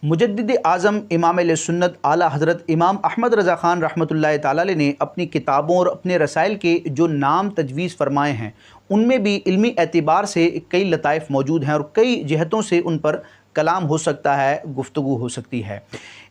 मुजद्दिद आज़म इमाम अहले सुन्नत आला हज़रत इमाम अहमद रज़ा ख़ान रहमतुल्लाहि ताला अलैह ने अपनी किताबों और अपने रसाइल के जो नाम तजवीज़ फ़रमाए हैं उनमें भी इल्मी एतबार से कई लताइफ़ मौजूद हैं और कई जहतों से उन पर कलाम हो सकता है, गुफ्तगू हो सकती है।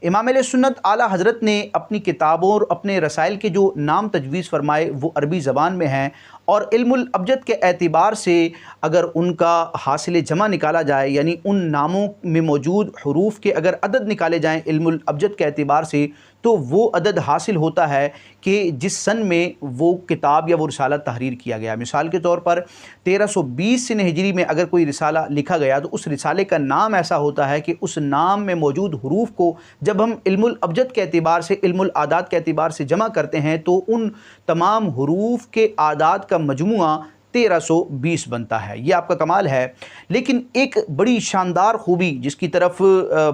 इमाम अहले सुन्नत आला हज़रत ने अपनी किताबों और अपने रसाइल के जो नाम तजवीज़ फ़रमाए वो अरबी ज़बान में हैं और इल्मुल अबजद के एतबार से अगर उनका हासिल जमा निकाला जाए, यानी उन नामों में मौजूद हरूफ के अगर अदद निकाले जाएँ इल्मुल अबजद के एतबार से, तो वो अदद हासिल होता है कि जिस सन में वो किताब या वो रिसाला तहरीर किया गया। मिसाल के तौर पर 1320 सन हिजरी में अगर कोई रिसाला लिखा गया तो उस रिसाले का नाम ऐसा होता है कि उस नाम में मौजूद हरूफ को जब हम इल्मुल अबजद के एतबार से, इल्मुल आदाद के एतबार से जमा करते हैं तो उन तमाम हरूफ के आदाद का मजमुआ 1320 बनता है। ये आपका कमाल है। लेकिन एक बड़ी शानदार खूबी जिसकी तरफ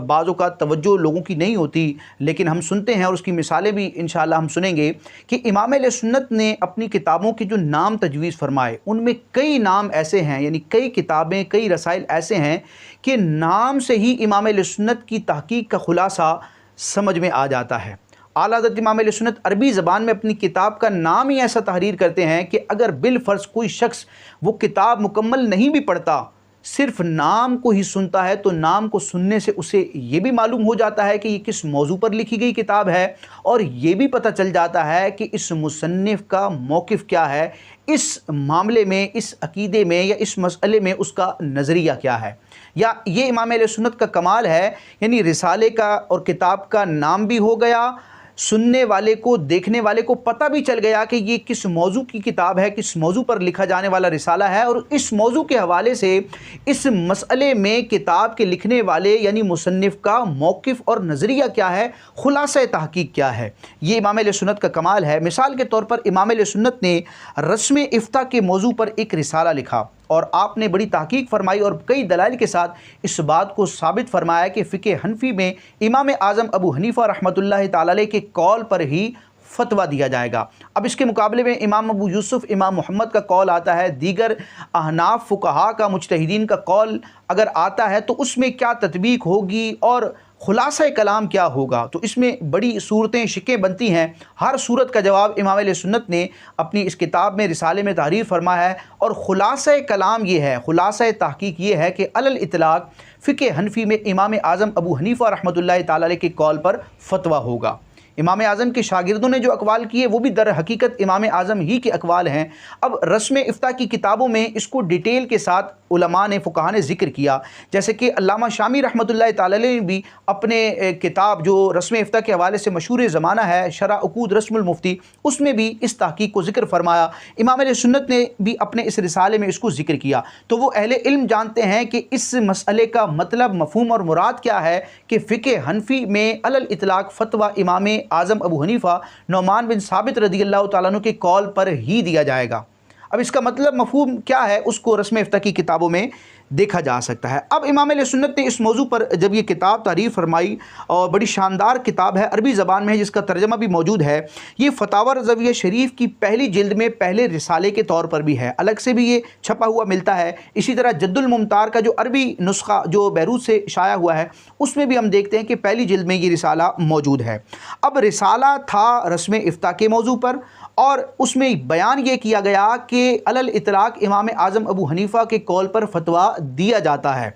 बाज़ों का तवज्जो लोगों की नहीं होती, लेकिन हम सुनते हैं और उसकी मिसालें भी इंशाअल्लाह हम सुनेंगे कि इमाम अहले सुन्नत ने अपनी किताबों के जो नाम तजवीज़ फ़रमाए उनमें कई नाम ऐसे हैं, यानी कई किताबें, कई रसाइल ऐसे हैं कि नाम से ही इमाम अहले सुन्नत की तहकीक का खुलासा समझ में आ जाता है। आला हज़रत इमाम अहले सुन्नत अरबी ज़बान में अपनी किताब का नाम ही ऐसा तहरीर करते हैं कि अगर बिलफ़र्ज़ कोई शख्स वो किताब मुकम्मल नहीं भी पढ़ता, सिर्फ़ नाम को ही सुनता है, तो नाम को सुनने से उसे ये भी मालूम हो जाता है कि ये किस मौजू पर लिखी गई किताब है और ये भी पता चल जाता है कि इस मुसन्निफ़ का मौक़िफ़ क्या है, इस मामले में, इस अक़ीदे में या इस मसअले में उसका नज़रिया क्या है। या ये इमाम अहले सुन्नत का कमाल है, यानी रिसाले का और किताब का नाम भी हो गया, सुनने वाले को, देखने वाले को पता भी चल गया कि ये किस मौजू की किताब है, किस मौजू पर लिखा जाने वाला रिसाला है और इस मौजू के हवाले से इस मसअले में किताब के लिखने वाले यानी मुसन्निफ़ का मौक़िफ़ और नज़रिया क्या है, खुलासा तहक़ीक़ क्या है। ये इमाम अहले सुन्नत का कमाल है। मिसाल के तौर पर इमाम अहले सुन्नत ने रस्म इफ्ता के मौजू पर एक रिसाला लिखा और आपने बड़ी तहक़ीक़ फ़रमाई और कई दलाइल के साथ इस बात को साबित फ़रमाया कि फ़िक़्ह हनफ़ी में इमाम आज़म अबू हनीफ़ा रहमतुल्लाहि ताला अलैह के कौल पर ही फ़तवा दिया जाएगा। अब इसके मुकाबले में इमाम अबू यूसुफ़, इमाम मोहम्मद का कौल आता है, दीगर अहनाफ़ फ़ुक़हा का, मुज्तहिदीन का कौल अगर आता है तो उसमें क्या तत्बीक होगी और खुलासा कलाम क्या होगा। तो इसमें बड़ी सूरतें, शिकें बनती हैं। हर सूरत का जवाब इमाम अहले सुन्नत ने अपनी इस किताब में, रिसाले में तहरीर फरमाया है और खुलासा कलाम ये है, खुलासा तहक़ीक़ ये है कि अलल इतलाक़ फ़िक़्ह हनफ़ी में इमाम आज़म अबू हनीफ़ा रहमतुल्लाहि ताला अलैह के कौल पर फ़तवा होगा। इमाम आज़म के शागिर्दों ने जो अक़वाल किए वो भी दर हकीकत इमाम आज़म ही के अक़वाल हैं। अब रस्म इफ्ता की किताबों में इसको डिटेल के साथ उलमा ने, फ़ुक़हा ने ज़िक्र किया, जैसे कि अल्लामा शामी रहमतुल्लाहि ताला अलैह ने भी अपने किताब जो रस्म इफ्ता के हवाले से मशहूर ज़माना है, शरह उक़ूद रस्मुल मुफ्ती, उसमें भी इस तहक़ीक़ को ज़िक्र फरमाया। इमाम अहले सुन्नत ने भी अपने इस रिसाले में इसको ज़िक्र किया। तो वो अहले इल्म जानते हैं कि इस मसअले का मतलब, मफ़हूम और मुराद क्या है कि फ़िक़्ह हनफ़ी में अलल इतलाक़ फ़तवा इमाम आज़म अबू हनीफ़ा नौमान बिन साबित रज़ियल्लाहु ताला अन्हु के कौल पर ही दिया जाएगा। अब इसका मतलब, मफ़हूम क्या है, उसको रस्म इफ्ता की किताबों में देखा जा सकता है। अब इमाम अहले सुन्नत ने इस मौजू पर जब ये किताब तारीफ़ फरमाई और बड़ी शानदार किताब है, अरबी ज़बान में है, जिसका तर्जमा भी मौजूद है। ये फ़तावा रज़विया शरीफ की पहली जिल्द में पहले रिसाले के तौर पर भी है, अलग से भी ये छपा हुआ मिलता है। इसी तरह जद्दुल मुमतार का जो अरबी नुस्खा जो बैरूत से शाया हुआ है उसमें भी हम देखते हैं कि पहली जिल्द में ये रिसाला मौजूद है। अब रिसाला था रस्म इफ्ता के मौजू पर और उसमें बयान ये किया गया कि अलल इतलाक़ इमाम आज़म अबू हनीफ़ा के कौल पर फ़तवा दिया जाता है।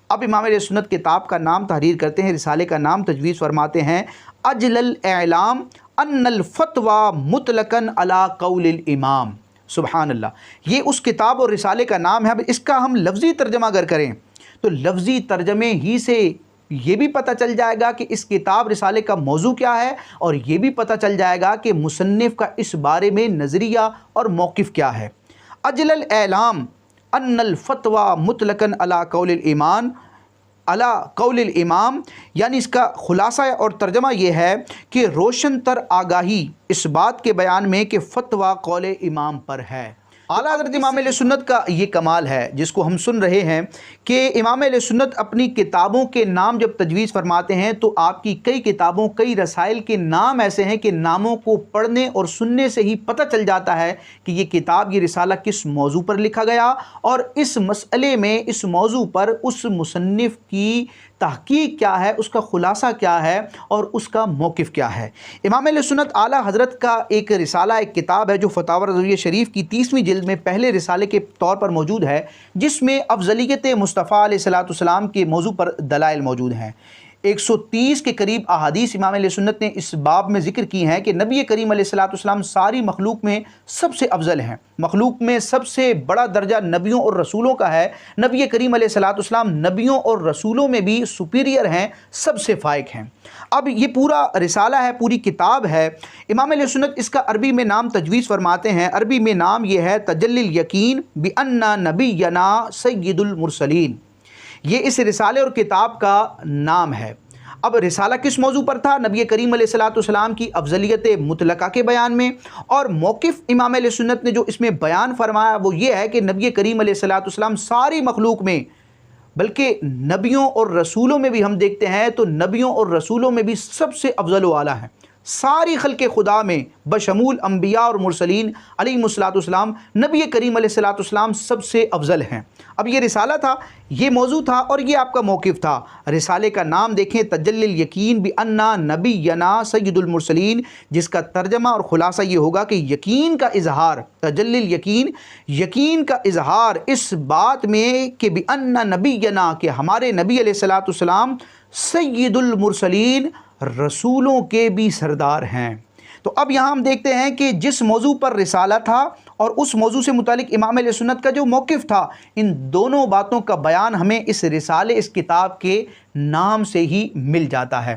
अब इमाम अहले सुन्नत किताब का नाम तहरीर करते हैं, रिसाले का नाम तजवीज़ फरमाते हैं, अजलल एलाम अन्नल फ़तवा मुतलकन अला कौलिल इमाम। सुबहान अल्लाह, ये उस किताब और रिसाले का नाम है। अब इसका हम लफ्ज़ी तर्जमा अगर करें तो लफ्ज़ी तर्जमे ही से ये भी पता चल जाएगा कि इस किताब रिसाले का मौजू क्या है और ये भी पता चल जाएगा कि मुसन्निफ़ का इस बारे में नज़रिया और मौक़िफ़ क्या है। अजलल एलाम अन्नल फ़तवा मुतलकन अला कौलिल ईमान अला कौलिल इमाम, यानी इसका खुलासा और तर्जमा ये है कि रोशन तर आगाही इस बात के बयान में कि फ़तवा कौल इमाम पर है। आला हज़रत इमाम अहले सुन्नत का ये कमाल है जिसको हम सुन रहे हैं कि इमाम अहले सुन्नत अपनी किताबों के नाम जब तजवीज़ फरमाते हैं तो आपकी कई किताबों, कई रसाइल के नाम ऐसे हैं कि नामों को पढ़ने और सुनने से ही पता चल जाता है कि ये किताब, ये रिसाला किस मौजू पर लिखा गया और इस मसअले में, इस मौजू पर उस मुसन्निफ़ की تحقیق کیا ہے، اس کا خلاصہ کیا ہے اور اس کا موقف کیا ہے۔ امام اہل سنت اعلیٰ حضرت کا ایک رسالہ، ایک کتاب ہے جو فتاوی رضویہ شریف کی 30ویں جلد میں پہلے رسالے کے طور پر موجود ہے، جس میں افضلیت مصطفیٰ علیہ السلام کے موضوع پر دلائل موجود ہیں۔ 130 کے قریب احادیث امام اہل سنت نے اس باب میں ذکر کی ہیں کہ نبی کریم علیہ السلام ساری مخلوق میں سب سے افضل ہیں۔ مخلوق میں سب سے بڑا درجہ نبیوں اور رسولوں کا ہے۔ نبی کریم علیہ السلام نبیوں اور رسولوں میں بھی سپیریئر ہیں، سب سے فائق ہیں۔ اب یہ پورا رسالہ ہے، پوری کتاب ہے۔ امام اہل سنت اس کا عربی میں نام تجویز فرماتے ہیں۔ عربی میں نام یہ ہے تجلی الیقین بأن نبینا سید المرسلین۔ یہ اس رسالے اور کتاب کا نام ہے۔ اب رسالہ کس موضوع پر تھا؟ نبی کریم علیہ السلام کی افضلیت مطلقہ کے بیان میں، اور موقف امام اہل سنت نے جو اس میں بیان فرمایا وہ یہ ہے کہ نبی کریم علیہ السلام ساری مخلوق میں، بلکہ نبیوں اور رسولوں میں بھی ہم دیکھتے ہیں تو نبیوں اور رسولوں میں بھی سب سے افضل و اعلیٰ ہیں۔ ساری خلق خدا میں بشمول انبیاء اور مرسلین علیہم السلام نبی کریم علیہ السلام سب سے افضل ہیں۔ اب یہ رسالہ تھا، یہ موضوع تھا اور یہ آپ کا موقف تھا۔ رسالے کا نام دیکھیں تجلی الیقین بأن نبینا سید المرسلین، جس کا ترجمہ اور خلاصہ یہ ہوگا کہ یقین کا اظہار، تجلی الیقین، یقین کا اظہار اس بات میں کہ بأن نبینا، کہ ہمارے نبی علیہ السلام سید المرسلین، رسولوں کے بھی سردار ہیں۔ تو اب یہاں ہم دیکھتے ہیں کہ جس موضوع پر رسالہ تھا اور اس موضوع سے متعلق امام اہل سنت کا جو موقف تھا، ان دونوں باتوں کا بیان ہمیں اس رسالے، اس کتاب کے نام سے ہی مل جاتا ہے۔